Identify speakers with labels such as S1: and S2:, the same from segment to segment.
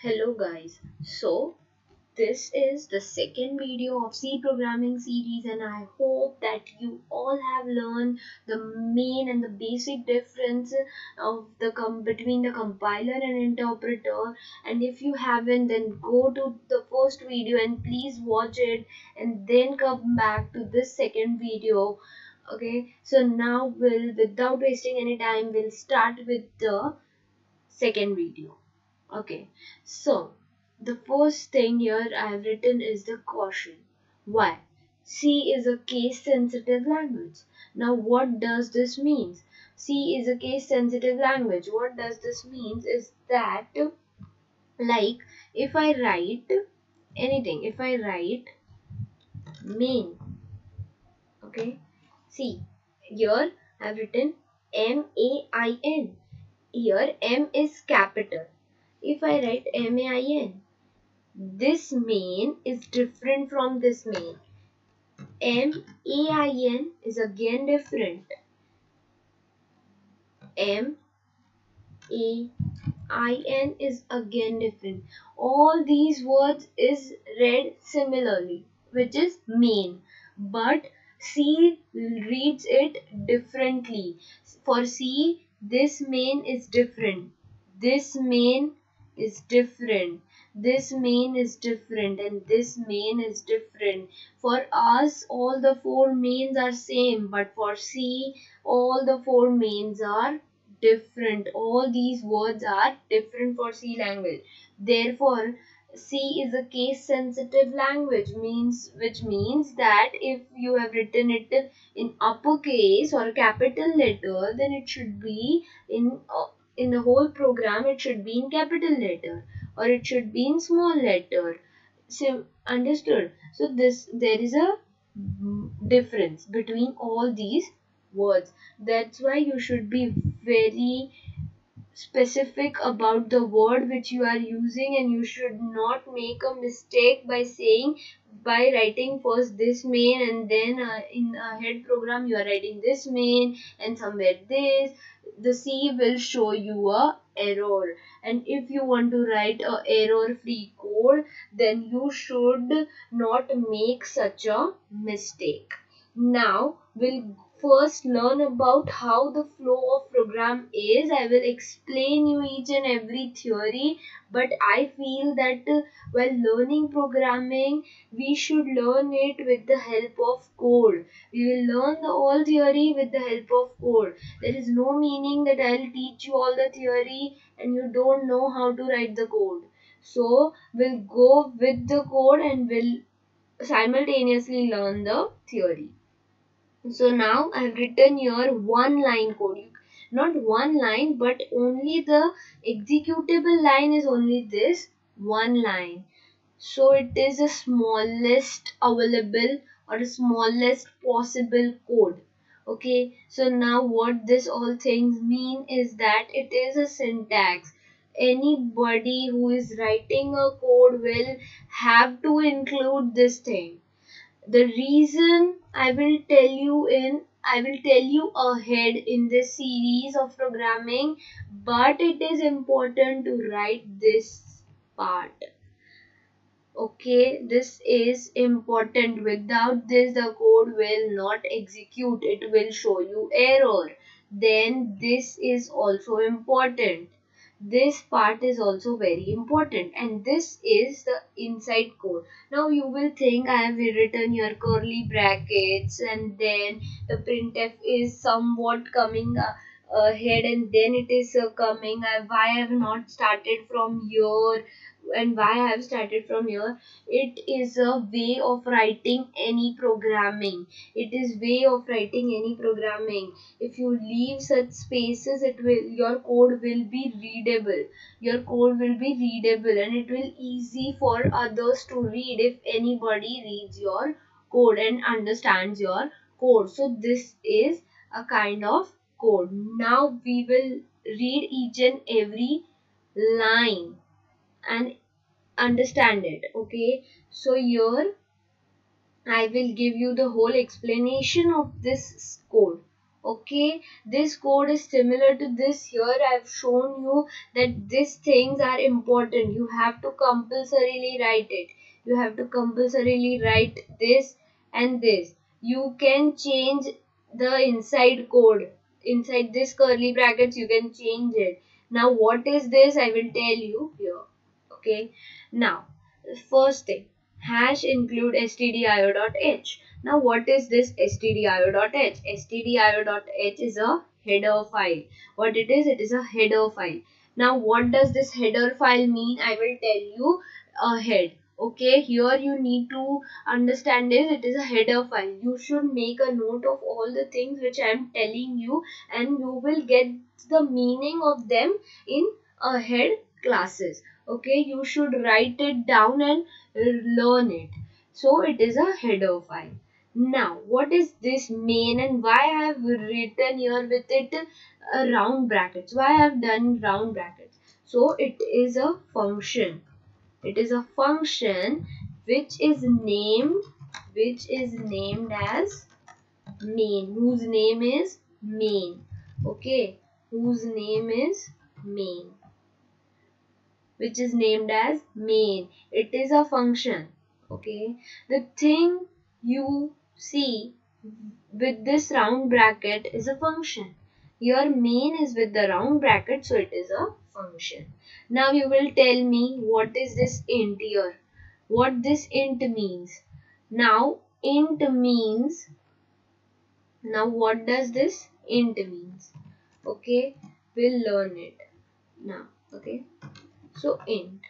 S1: Hello guys. So this is the second video of C programming series and I hope that you all have learned the main and the basic difference of between the compiler and interpreter, and if you haven't, then go to the first video and please watch it and then come back to this second video. Okay, so now without wasting any time, we'll start with the second video. Okay, so the first thing here I have written is the caution. Why? C is a case sensitive language. Now, what does this mean? C is a case sensitive language. What does this mean is that, like, if I write anything, if I write main, okay, see, here I have written MAIN. Here M is capital. If I write MAIN, this main is different from this main. MAIN is again different. MAIN is again different. All these words is read similarly, which is main. But C reads it differently. For C, this main is different. This main is different. This main is different, and this main is different. For us, all the four mains are same, but for C, all the four mains are different. All these words are different for C language. Therefore, C is a case sensitive language, which means that if you have written it in uppercase or capital letter, then it should be in the whole program, it should be in capital letter or it should be in small letter. So understood? So there is a difference between all these words. That's why you should be very specific about the word which you are using, and you should not make a mistake by writing first this main and then in a head program you are writing this main and somewhere this. The C will show you a error, and if you want to write a error free code, then you should not make such a mistake. Now we'll first learn about how the flow of program is. I will explain you each and every theory, but I feel that while learning programming, we should learn it with the help of code. We will learn the whole theory with the help of code. There is no meaning that I'll teach you all the theory and you don't know how to write the code. So we'll go with the code and we'll simultaneously learn the theory. So now I've written here one line code. Not one line, but only the executable line is only this one line. So it is the smallest available or the smallest possible code. Okay, so now what this all things mean is that it is a syntax. Anybody who is writing a code will have to include this thing. The reason I will tell you ahead in this series of programming, but it is important to write this part. Okay, this is important. Without this, the code will not execute. It will show you error. Then this is also important. This part is also very important, and this is the inside code. Now you will think I have written here curly brackets and then the printf is somewhat coming ahead and then it is coming. Why I have not started from here and why I have started from here. It is a way of writing any programming. It is way of writing any programming. If you leave such spaces, your code will be readable. Your code will be readable and it will easy for others to read if anybody reads your code and understands your code. So this is a kind of code. Now we will read each and every line and understand it. Okay, so here I will give you the whole explanation of this code. Okay, this code is similar to this. Here I've shown you that these things are important. You have to compulsorily write it. You have to compulsorily write this and this. You can change the inside code. Inside this curly brackets, you can change it. Now, what is this? I will tell you here. Okay, now, first thing, hash include stdio.h. Now what is this stdio.h? Stdio.h is a header file. What it is? It is a header file. Now what does this header file mean? I will tell you ahead. Okay, here you need to understand this. It is a header file. You should make a note of all the things which I am telling you, and you will get the meaning of them in ahead classes. Okay, you should write it down and learn it. So it is a header file. Now what is this main, and why I have written here with it round brackets? Why I have done round brackets? So it is a function. It is a function which is named as main, whose name is main. Okay, whose name is main, which is named as main. It is a function. Okay, the thing you see with this round bracket is a function. Your main is with the round bracket, so it is a function. Now you will tell me what is this int here? What this int means? Now int means, now what does this int means? Okay, we'll learn it now. Okay, so int.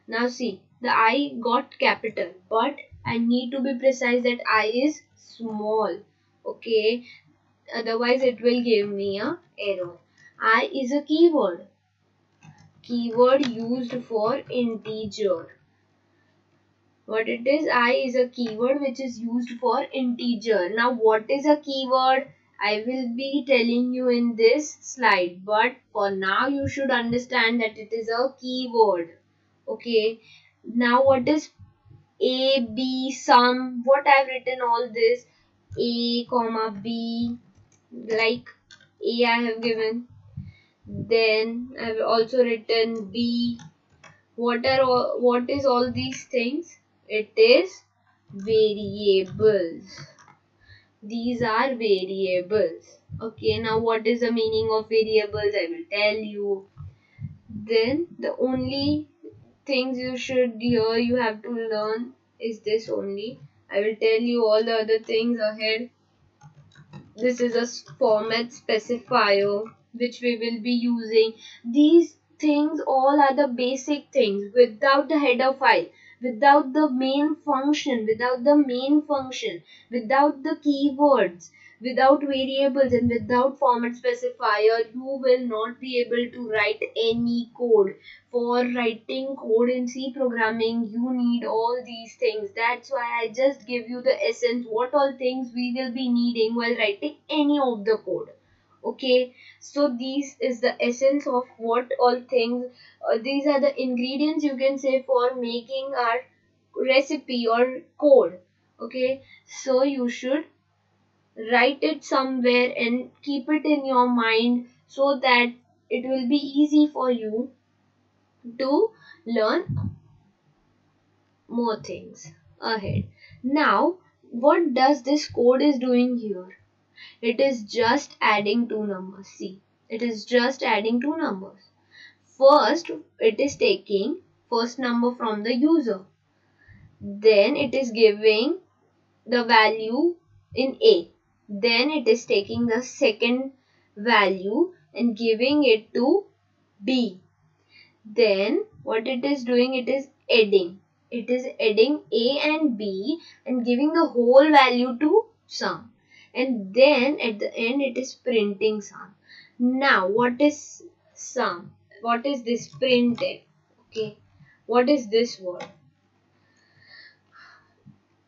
S1: Now see, the I got capital, but I need to be precise that I is small. Okay, otherwise it will give me a error. I is a keyword. Keyword used for integer. What it is? I is a keyword which is used for integer. Now what is a keyword? I will be telling you in this slide, but for now you should understand that it is a keyword. Okay, now what is a, b, sum? What I've written all this, a comma b, like a I have given, then I've also written b. What is all these things? It is variables. These are variables. Okay, now what is the meaning of variables? I will tell you. Then the only things you should here you have to learn is this only. I will tell you all the other things ahead. This is a format specifier which we will be using. These things all are the basic things. Without the header file, without the main function, without the keywords, without variables, and without format specifier, you will not be able to write any code. For writing code in C programming, you need all these things. That's why I just give you the essence, what all things we will be needing while writing any of the code. Okay, so this is the essence of what all things, these are the ingredients you can say for making our recipe or code. Okay, so you should write it somewhere and keep it in your mind so that it will be easy for you to learn more things ahead. Now, what does this code is doing here? It is just adding two numbers. See, it is just adding two numbers. First, it is taking first number from the user. Then it is giving the value in A. Then it is taking the second value and giving it to B. Then what it is doing, it is adding. It is adding A and B and giving the whole value to sum. And then at the end it is printing sum. Now what is sum? What is this printf? Okay. What is this word?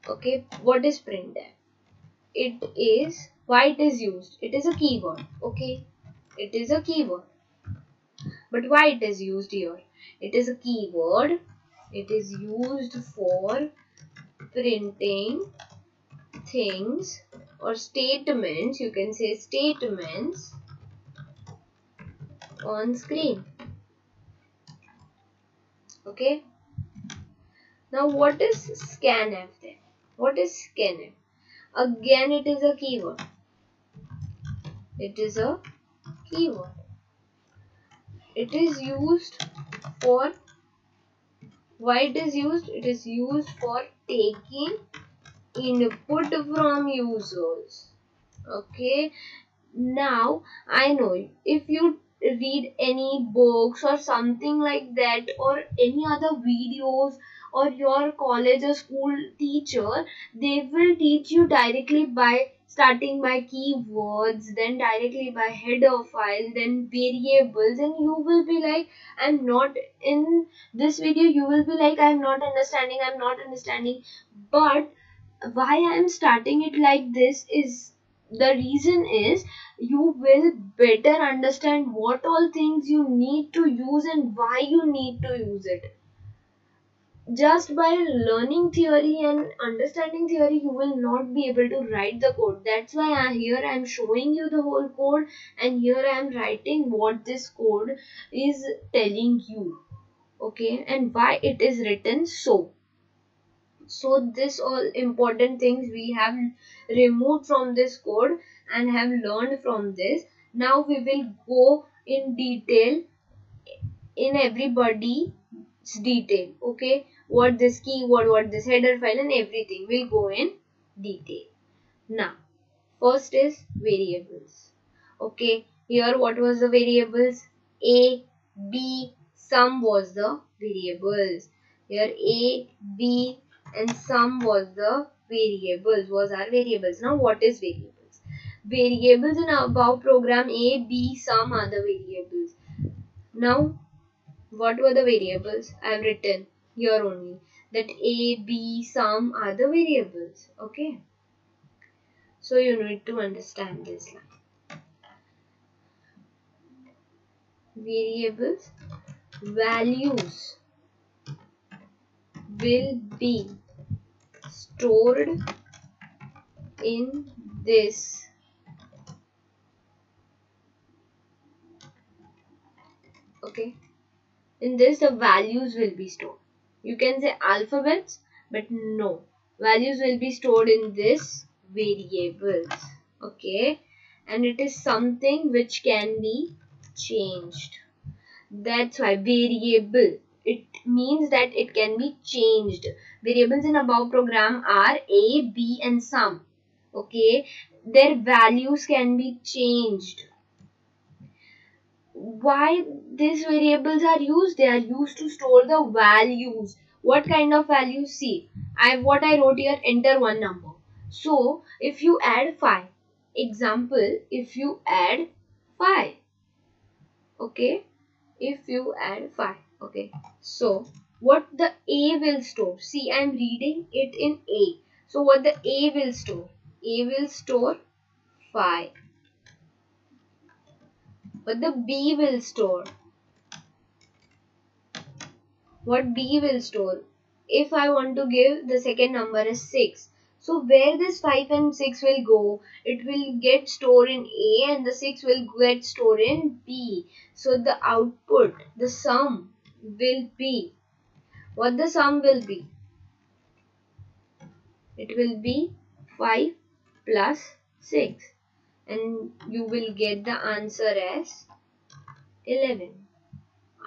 S1: Okay. What is printf? It is, why it is used? It is a keyword. Okay. It is a keyword. But why it is used here? It is a keyword. It is used for printing things or statements, you can say statements on screen. Okay. Now what is scanf then? What is scanf? Again, it is a keyword. It is a keyword. It is used for, why it is used? It is used for taking input from users. Okay. Now I know if you read any books or something like that, or any other videos, or your college or school teacher, they will teach you directly by starting by keywords, then directly by header file, then variables, and you will be like, I'm not in this video, you will be like, I'm not understanding. But why I am starting it like this is, the reason is, you will better understand what all things you need to use and why you need to use it. Just by learning theory and understanding theory, you will not be able to write the code. That's why here I am showing you the whole code, and here I am writing what this code is telling you. Okay, and why it is written so this all important things we have removed from this code and have learned from this. Now we will go in detail in everybody's detail. Okay, what this keyword, what this header file, and everything will go in detail. Now first is variables. Okay, here what was the variables? A, B, sum was the variables. Here A, B and sum was the variables, was our variables. Now what is variables? Variables in above program, A, B, sum are the variables. Now what were the variables? I have written here only that A, B, sum are the variables. Okay. So you need to understand this line. Variables, values will be stored in this in this the values will be stored. You can say alphabets, but no, values will be stored in this variables. Okay, and it is something which can be changed. That's why variable, it means that it can be changed. Variables in above program are A, B and sum. Okay, their values can be changed. Why these variables are used? They are used to store the values. What kind of values? See, what I wrote here, enter one number. So if you add 5, example, if you add 5, okay, if you add 5, okay, so what the A will store? See, I am reading it in A. So what the A will store? A will store 5. What the B will store? What B will store? If I want to give the second number as 6, so where this 5 and 6 will go? It will get stored in A and the 6 will get stored in B. So the output, the sum will be, what the sum will be? It will be 5 plus 6, and you will get the answer as 11.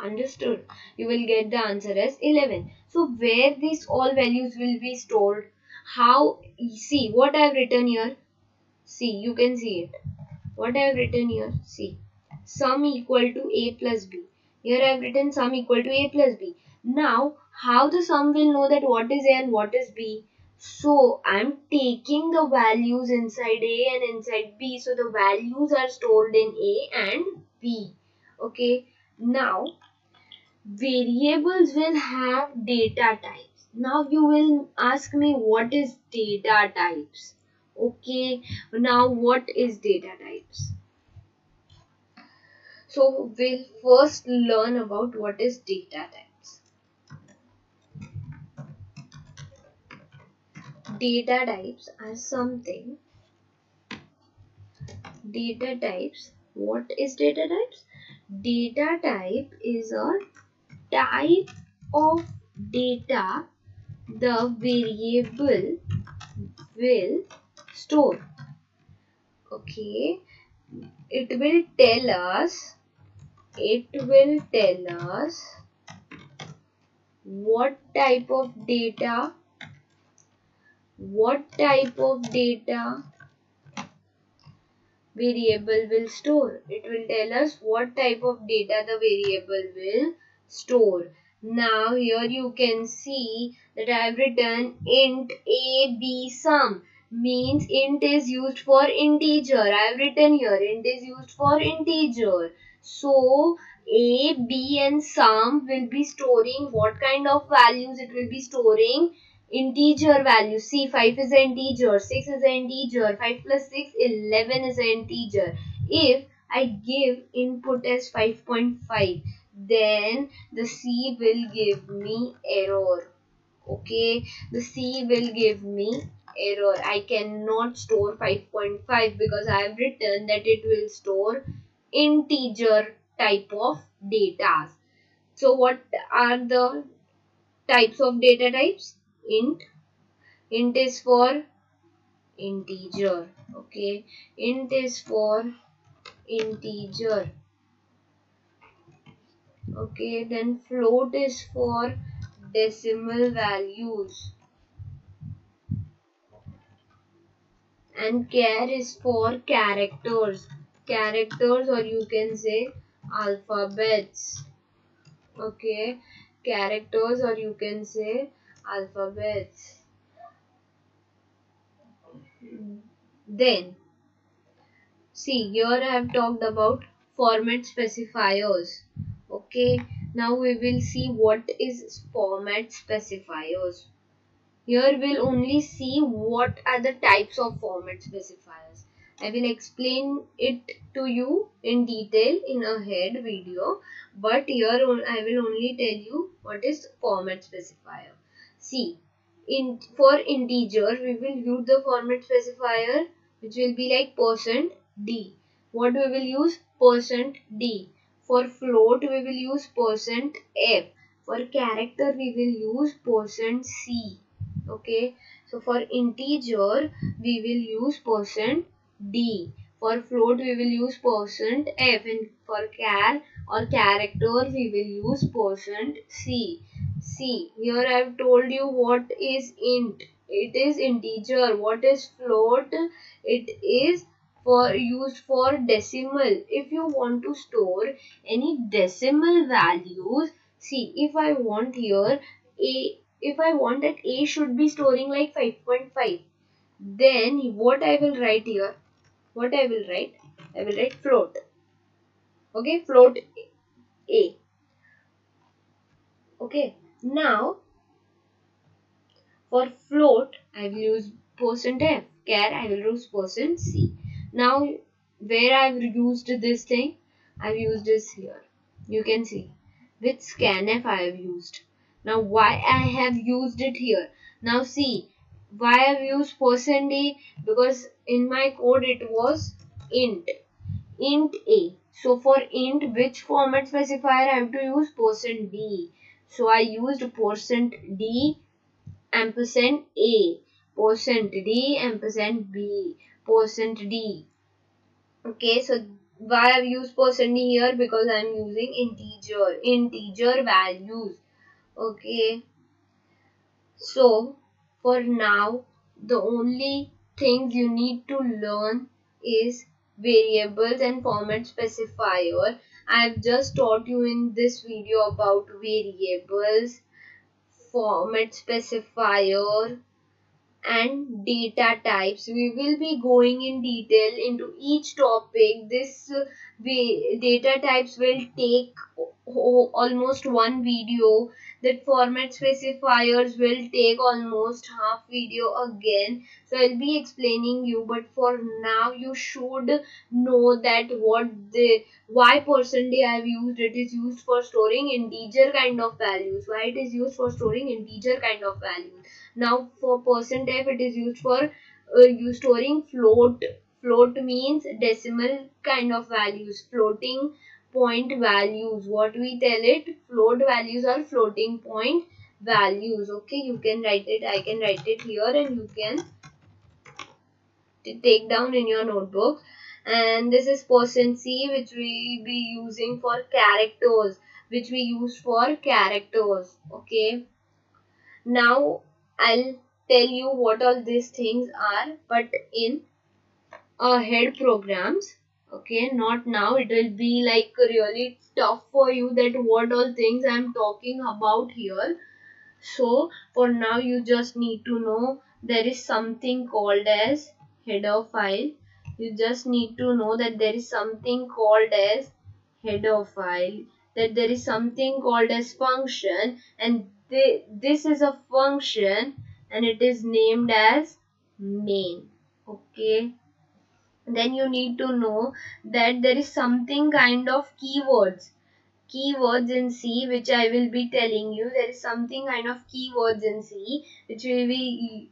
S1: Understood? You will get the answer as 11. So where these all values will be stored? How? See what I have written here. See, you can see it. What I have written here. See, sum equal to A plus B. Here I have written sum equal to A plus B. Now how the sum will know that what is A and what is B? So I am taking the values inside A and inside B. So the values are stored in A and B. Okay. Now variables will have data types. Now you will ask me, what is data types? Okay, now what is data types? So we'll first learn about what is data types. Data types are something Data types. What is data types? Data type is a type of data the variable will store. Okay, it will tell us what type of data variable will store. It will tell us what type of data the variable will store. Now here you can see that I have written int a b sum, means int is used for integer. I have written here int is used for integer. So a, b and sum will be storing what kind of values? It will be storing integer value. See, 5 is an integer, 6 is an integer, 5 plus 6, 11 is an integer. If I give input as 5.5, then the C will give me error. Okay, the C will give me error. I cannot store 5.5 because I have written that it will store integer type of data. So what are the types of data types? Int is for integer. Okay, int is for integer. Okay, then float is for decimal values, and char is for characters, or you can say alphabets. Okay, characters, or you can say alphabets. Then see, here I have talked about format specifiers. Okay, now we will see what is format specifiers. Here we'll only see what are the types of format specifiers. I will explain it to you in detail in a head video, but here I will only tell you what is format specifier. See, for integer we will use the format specifier which will be like %d. What we will use? %d. For float we will use %f. For character we will use %c. Okay, so for integer we will use %d. For float we will use %f, and for char or character we will use %c. See, here I have told you what is int. It is integer. What is float? It is for used for decimal. If you want to store any decimal values, see, if I want here if I want that a should be storing like 5.5, then what I will write here? What I will write? I will write float. Okay, float a. Okay, now for float, I will use %f. Char, I will use %c. Now, where I have used this thing, I have used this here. You can see. With scanf I have used. Now, why I have used it here? Now, see. Why I have used %d? Because in my code it was int a. So for int, which format specifier I have to use? %d. So I used %d ampersand a, %d ampersand b, %d. Okay, so why I've used %d here? Because I'm using integer values. Okay, so for now the only thing you need to learn is variables and format specifier. I've just taught you in this video about variables, format specifier and data types. We will be going in detail into each topic. This data types will take almost one video. That format specifiers will take almost half video again. So I'll be explaining you, but for now you should know that why %d I have used. It is used for storing integer kind of values. Why it is used for storing integer kind of values. Now for %f it is used for storing Float means decimal kind of values, floating point values. What we tell it, float values are floating point values. Okay, you can write it, I can write it here and you can take down in your notebook. And this is %c, which we be using for characters, which we use for characters. Okay, now I'll tell you what all these things are, but in ahead programs. Okay, not now, it will be like really tough for you that what all things I'm talking about here. So for now you just need to know there is something called as header file. You just need to know that there is something called as header file, that there is something called as function, and this is a function and it is named as main. Okay, then you need to know that there is something kind of keywords in C, which I will be telling you. There is something kind of keywords in C which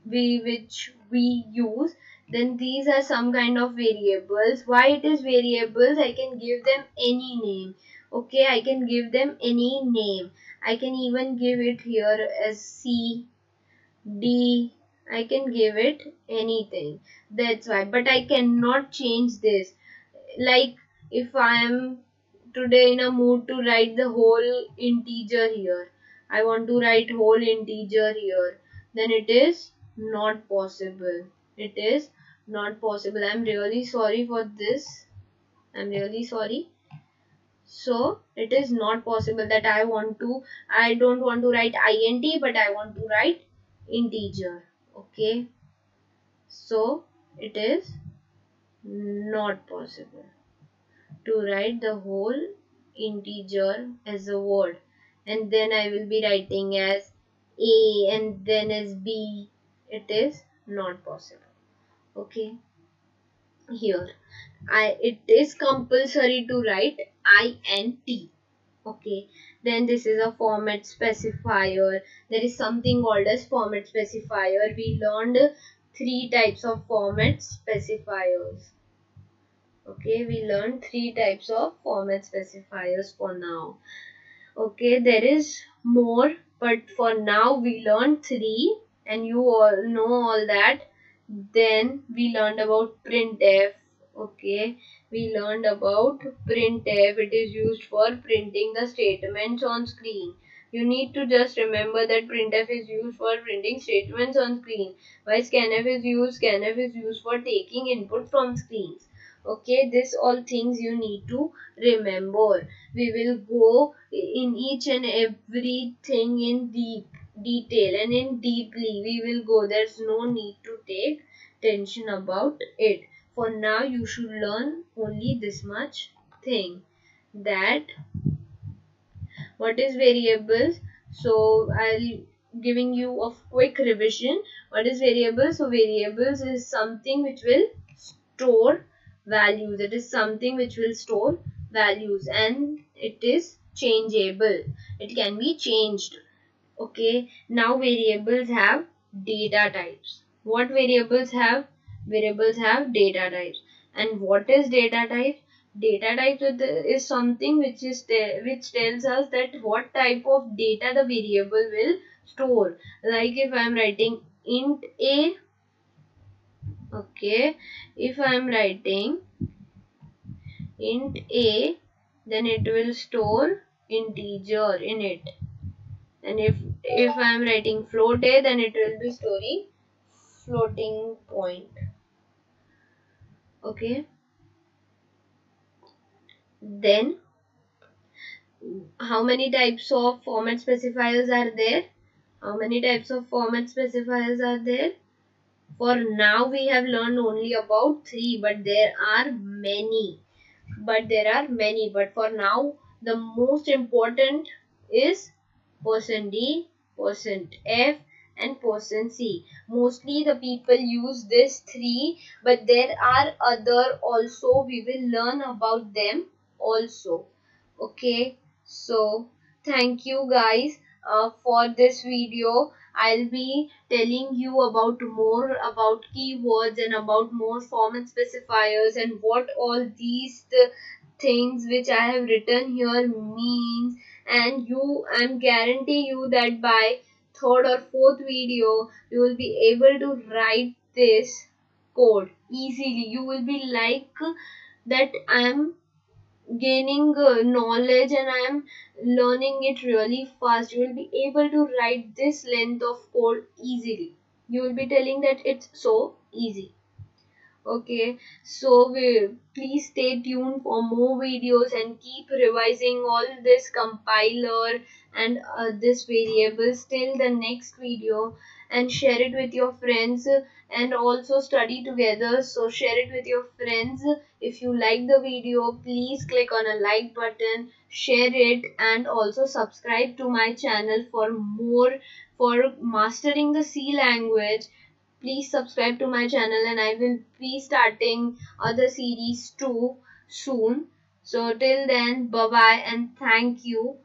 S1: which we use. Then these are some kind of variables. Why it is variables? I can give them any name. Okay, I can give them any name. I can even give it here as C, D. I can give it anything. That's why. But I cannot change this. Like if I am today in a mood to write the whole integer here, I want to write whole integer here, then it is not possible. It is not possible. I'm really sorry for this. I'm really sorry. So it is not possible that I don't want to write int, but I want to write integer. Okay, so it is not possible to write the whole integer as a word, and then I will be writing as a and then as b. It is not possible. Okay, here it is compulsory to write int. Okay, then this is a format specifier. There is something called as format specifier. We learned three types of format specifiers. Okay, we learned three types of format specifiers for now. Okay, there is more, but for now we learned three and you all know all that. Then we learned about printf. Okay, we learned about printf. It is used for printing the statements on screen. You need to just remember that printf is used for printing statements on screen. While scanf is used? Scanf is used for taking input from screens. Okay, this all things you need to remember. We will go in each and everything in deep detail and in deeply we will go. There's no need to take tension about it. For now you should learn only this much thing, that what is variables. So I'll giving you a quick revision. What is variables? So variables is something which will store values. It is something which will store values and it is changeable. It can be changed. Okay, now variables have data types. What variables have? Variables have data types. And what is data type? Data type is something which which tells us that what type of data the variable will store. Like if I am writing int a, okay, if I am writing int a, then it will store integer in it. And if I am writing float a, then it will be storing floating point. Okay, then how many types of format specifiers are there? How many types of format specifiers are there? For now we have learned only about three, but there are many. But for now the most important is %d, %f and %c. Mostly the people use this three, but there are other also. We will learn about them also. Okay, so thank you guys. for this video I'll be telling you about more about keywords and about more format specifiers and what all these things which I have written here means. And I'm guarantee you that by third or fourth video you will be able to write this code easily. You will be like that I am gaining knowledge and I am learning it really fast. You will be able to write this length of code easily. You will be telling that it's so easy. Okay, so please stay tuned for more videos and keep revising all this compiler and this variables till the next video, and share it with your friends and also study together. So share it with your friends. If you like the video, please click on a like button, share it, and also subscribe to my channel for more for mastering the C language. Please subscribe to my channel and I will be starting other series too soon. So till then, bye bye and thank you.